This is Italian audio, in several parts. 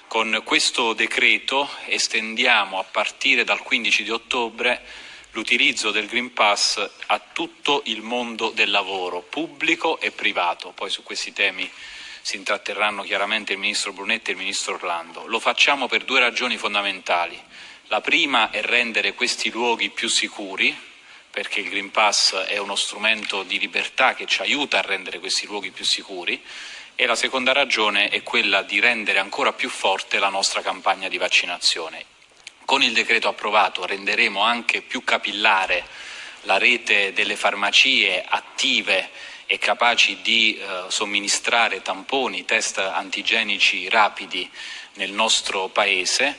Con questo decreto estendiamo a partire dal 15 di ottobre l'utilizzo del Green Pass a tutto il mondo del lavoro, pubblico e privato. Poi su questi temi si intratterranno chiaramente il Ministro Brunetta e il Ministro Orlando. Lo facciamo per due ragioni fondamentali. La prima è rendere questi luoghi più sicuri, perché il Green Pass è uno strumento di libertà che ci aiuta a rendere questi luoghi più sicuri, e la seconda ragione è quella di rendere ancora più forte la nostra campagna di vaccinazione. Con il decreto approvato renderemo anche più capillare la rete delle farmacie attive e capaci di somministrare tamponi, test antigenici rapidi nel nostro Paese.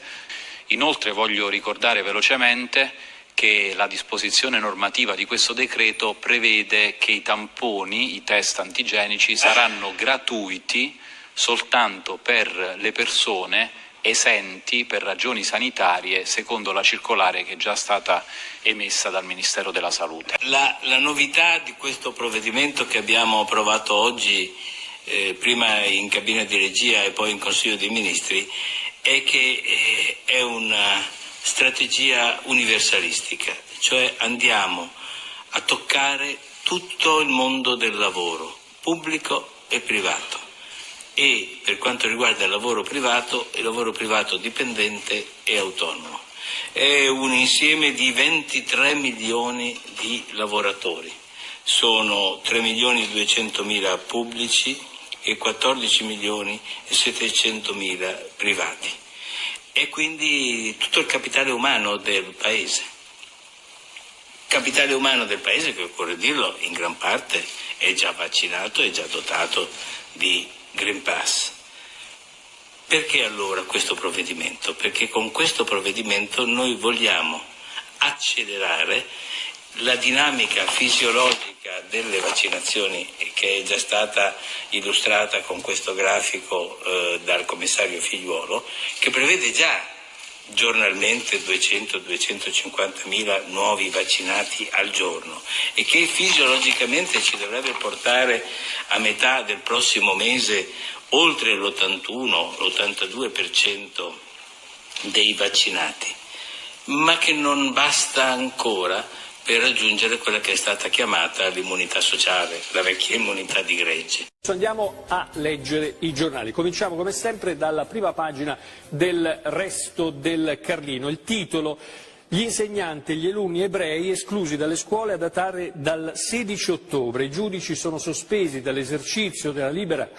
Inoltre voglio ricordare velocemente che la disposizione normativa di questo decreto prevede che i tamponi, i test antigenici, saranno gratuiti soltanto per le persone esenti per ragioni sanitarie, secondo la circolare che è già stata emessa dal Ministero della Salute. La novità di questo provvedimento che abbiamo approvato oggi, prima in cabina di regia e poi in Consiglio dei Ministri, è che è una strategia universalistica, cioè andiamo a toccare tutto il mondo del lavoro, pubblico e privato. E per quanto riguarda il lavoro privato dipendente e autonomo. È un insieme di 23 milioni di lavoratori, sono 3.200.000 pubblici e 14.700.000 privati. E quindi tutto il capitale umano del Paese. Capitale umano del Paese che, occorre dirlo, in gran parte è già vaccinato, è già dotato di Green Pass. Perché allora questo provvedimento? Perché con questo provvedimento noi vogliamo accelerare la dinamica fisiologica delle vaccinazioni, che è già stata illustrata con questo grafico dal commissario Figliuolo, che prevede già giornalmente 200-250.000 nuovi vaccinati al giorno e che fisiologicamente ci dovrebbe portare a metà del prossimo mese oltre l'81-82% dei vaccinati, ma che non basta ancora per raggiungere quella che è stata chiamata l'immunità sociale, la vecchia immunità di gregge. Andiamo a leggere i giornali. Cominciamo come sempre dalla prima pagina del Resto del Carlino. Il titolo: gli insegnanti e gli alunni ebrei esclusi dalle scuole a datare dal 16 ottobre. I giudici sono sospesi dall'esercizio della libera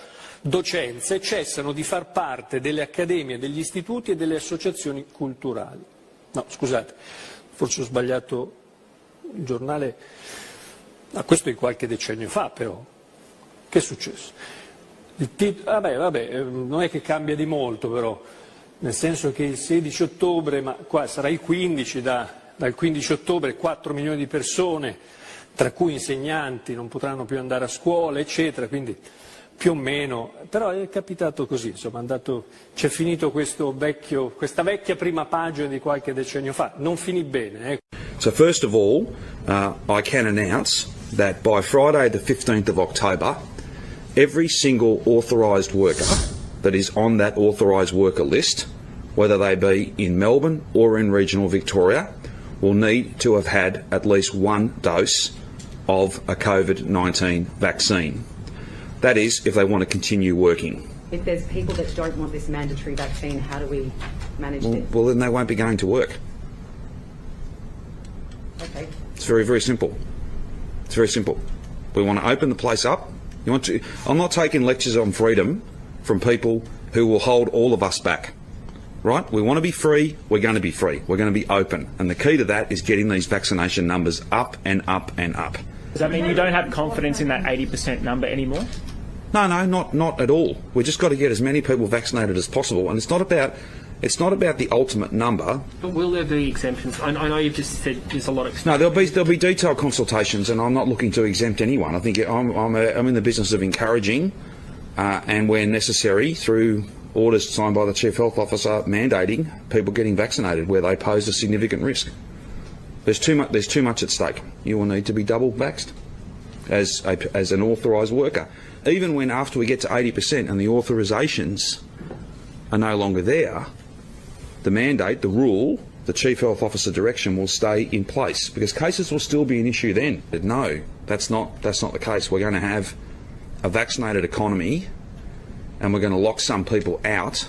docenza e cessano di far parte delle accademie, degli istituti e delle associazioni culturali. No, scusate, forse ho sbagliato il giornale. Questo è qualche decennio fa, però. Che è successo? Non è che cambia di molto, però, nel senso che il 16 ottobre, ma qua sarà il 15, dal 15 ottobre 4 milioni di persone, tra cui insegnanti, non potranno più andare a scuola, eccetera, quindi più o meno, però è capitato così, insomma, c'è finito questa vecchia prima pagina di qualche decennio fa, non finì bene. So first of all, I can announce that by Friday the 15th of October, every single authorised worker that is on that authorised worker list, whether they be in Melbourne or in regional Victoria, will need to have had at least one dose of a COVID-19 vaccine. That is, if they want to continue working. If there's people that don't want this mandatory vaccine, how do we manage this? Well, then they won't be going to work. Okay. It's very, very simple. It's very simple. We want to open the place up. I'm not taking lectures on freedom from people who will hold all of us back. Right? We want to be free. We're going to be free. We're going to be open. And the key to that is getting these vaccination numbers up and up and up. Does that mean you don't have confidence in that 80% number anymore? No, not at all. We've just got to get as many people vaccinated as possible, and it's not about the ultimate number. But will there be exemptions? I know you've just said there's a lot of... No, there'll be detailed consultations, and I'm not looking to exempt anyone. I think I'm in the business of encouraging, and where necessary, through orders signed by the Chief Health Officer, mandating people getting vaccinated where they pose a significant risk. There's too much at stake. You will need to be double vaxxed as an authorised worker. Even when after we get to 80% and the authorisations are no longer there, the mandate, the rule, the Chief Health Officer direction will stay in place, because cases will still be an issue then. But no, that's not the case. We're going to have a vaccinated economy and we're going to lock some people out,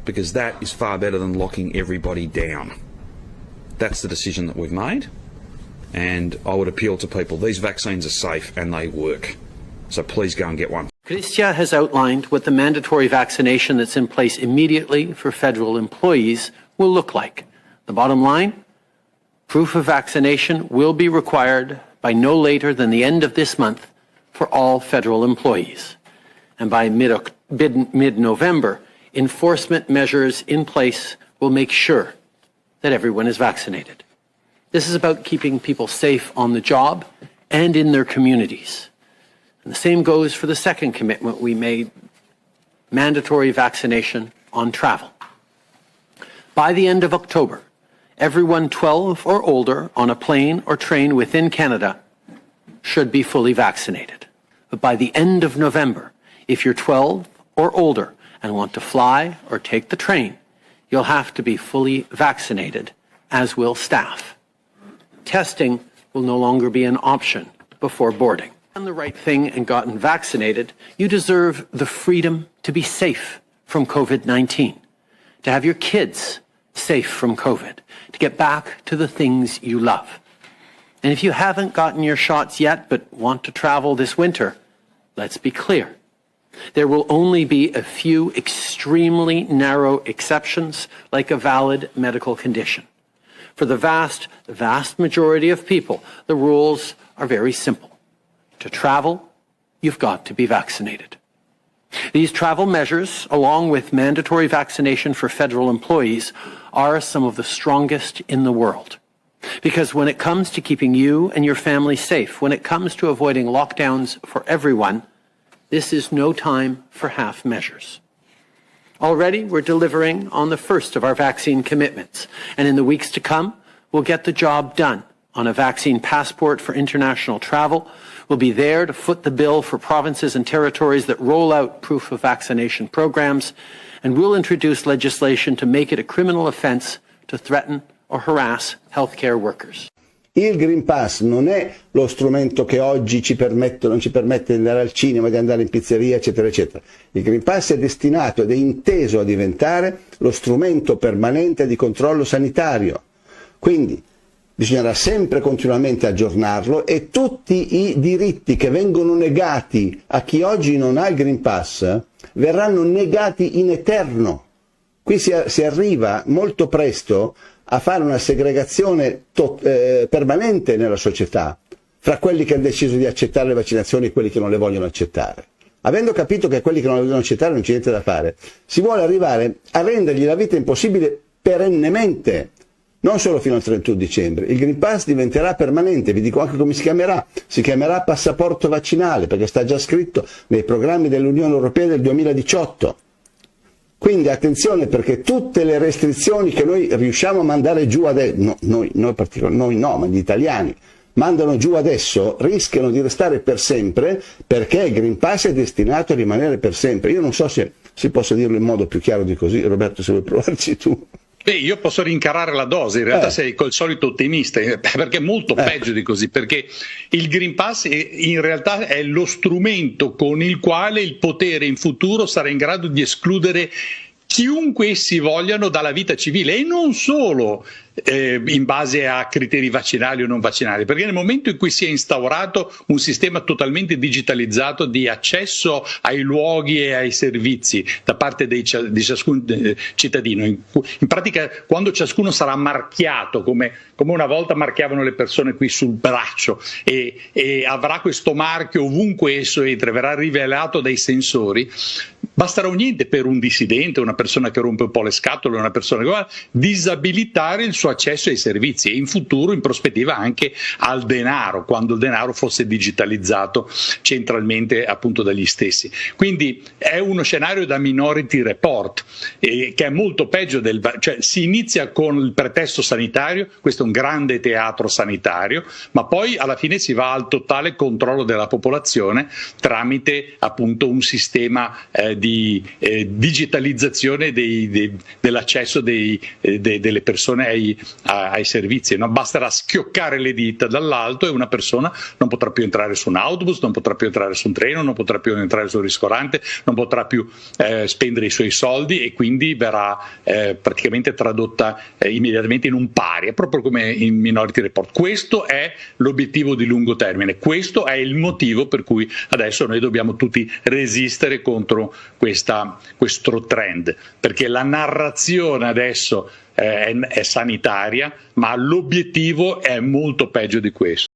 because that is far better than locking everybody down. That's the decision that we've made, and I would appeal to people. These vaccines are safe and they work, so please go and get one. Chrystia has outlined what the mandatory vaccination that's in place immediately for federal employees will look like. The bottom line, proof of vaccination will be required by no later than the end of this month for all federal employees. And by mid-November, enforcement measures in place will make sure that everyone is vaccinated. This is about keeping people safe on the job and in their communities. And the same goes for the second commitment we made, mandatory vaccination on travel. By the end of October, everyone 12 or older on a plane or train within Canada should be fully vaccinated. But by the end of November, if you're 12 or older and want to fly or take the train, you'll have to be fully vaccinated, as will staff. Testing will no longer be an option before boarding. Done the right thing and gotten vaccinated, you deserve the freedom to be safe from COVID-19, to have your kids safe from COVID, to get back to the things you love. And if you haven't gotten your shots yet but want to travel this winter, let's be clear. There will only be a few extremely narrow exceptions, like a valid medical condition. For the vast majority of people, the rules are very simple. To travel, you've got to be vaccinated. These travel measures, along with mandatory vaccination for federal employees, are some of the strongest in the world. Because when it comes to keeping you and your family safe, when it comes to avoiding lockdowns for everyone, this is no time for half measures. Already, we're delivering on the first of our vaccine commitments, and in the weeks to come, we'll get the job done on a vaccine passport for international travel. We'll be there to foot the bill for provinces and territories that roll out proof of vaccination programs, and we'll introduce legislation to make it a criminal offense to threaten or harass healthcare workers. Il Green Pass non è lo strumento che oggi non ci permette di andare al cinema, di andare in pizzeria, eccetera, eccetera. Il Green Pass è destinato ed è inteso a diventare lo strumento permanente di controllo sanitario. Quindi bisognerà sempre continuamente aggiornarlo, e tutti i diritti che vengono negati a chi oggi non ha il Green Pass verranno negati in eterno. Qui si arriva molto presto a fare una segregazione permanente nella società fra quelli che hanno deciso di accettare le vaccinazioni e quelli che non le vogliono accettare. Avendo capito che quelli che non le vogliono accettare non c'è niente da fare, si vuole arrivare a rendergli la vita impossibile perennemente, non solo fino al 31 dicembre. Il Green Pass diventerà permanente, vi dico anche come si chiamerà passaporto vaccinale, perché sta già scritto nei programmi dell'Unione Europea del 2018. Quindi attenzione, perché tutte le restrizioni che noi riusciamo a mandare giù adesso, noi no, ma gli italiani mandano giù adesso, rischiano di restare per sempre, perché il Green Pass è destinato a rimanere per sempre. Io non so se si possa dirlo in modo più chiaro di così. Roberto, se vuoi provarci tu. Beh, io posso rincarare la dose, in realtà sei col solito ottimista, perché è molto peggio di così, perché il Green Pass in realtà è lo strumento con il quale il potere in futuro sarà in grado di escludere chiunque essi vogliano dalla vita civile, e non solo in base a criteri vaccinali o non vaccinali, perché nel momento in cui si è instaurato un sistema totalmente digitalizzato di accesso ai luoghi e ai servizi da parte di ciascun cittadino, in pratica quando ciascuno sarà marchiato come una volta marchiavano le persone qui sul braccio, e avrà questo marchio ovunque esso entra, verrà rivelato dai sensori, basterà un niente per un dissidente, una persona che rompe un po' le scatole, una persona che va disabilitare il suo accesso ai servizi, e in futuro, in prospettiva, anche al denaro, quando il denaro fosse digitalizzato centralmente appunto dagli stessi. Quindi è uno scenario da Minority Report, che è molto peggio cioè si inizia con il pretesto sanitario, questo è un grande teatro sanitario, ma poi alla fine si va al totale controllo della popolazione tramite appunto un sistema di digitalizzazione dell'accesso delle persone ai servizi. No? Basterà schioccare le dita dall'alto e una persona non potrà più entrare su un autobus, non potrà più entrare su un treno, non potrà più entrare sul ristorante, non potrà più spendere i suoi soldi e quindi verrà praticamente tradotta immediatamente in un paria, proprio come in Minority Report. Questo è l'obiettivo di lungo termine, questo è il motivo per cui adesso noi dobbiamo tutti resistere contro questo trend, perché la narrazione adesso è sanitaria, ma l'obiettivo è molto peggio di questo.